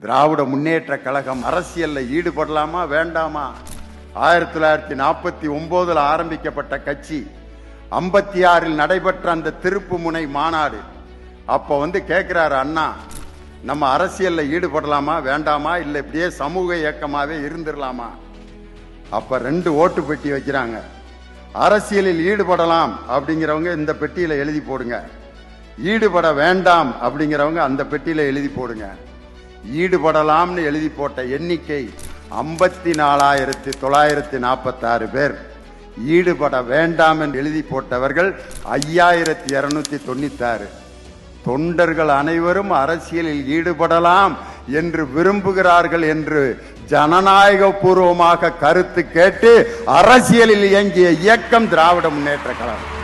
திராவிட முன்னேற்ற கழகம் அரசியல்ல ஈடுபடலாமா வேண்டாமா? 1949 ஆரம்பிக்கப்பட்ட கட்சி, 56 நடைபெற்ற அந்த திருப்பு முனை மாநாடு. அப்ப கேட்கிறாரு அண்ணா, நம்ம அரசியல்ல ஈடுபடலாமா வேண்டாமா, இல்ல இப்படியே சமூக இயக்கமாவே இருந்துடலாமா? அப்ப 2 ஓட்டு பெட்டி வைக்கிறாங்க. அரசியலில் ஈடுபடலாம் அப்படிங்கிறவங்க இந்த பெட்டியில எழுதி போடுங்க, ஈடுபட வேண்டாம் அப்படிங்கிறவங்க அந்த பெட்டியில எழுதி போடுங்க. ஈடுபடலாம்னு எழுதி போட்ட எண்ணிக்கை 54,946 பேர். ஈடுபட வேண்டாம் என்று எழுதி போட்டவர்கள் 5,296. தொண்டர்கள் அனைவரும் அரசியலில் ஈடுபடலாம் என்று விரும்புகிறார்கள் என்று ஜனநாயக பூர்வமாக கருத்து கேட்டு அரசியலில் இயங்கிய இயக்கம் திராவிட முன்னேற்ற கழகம்.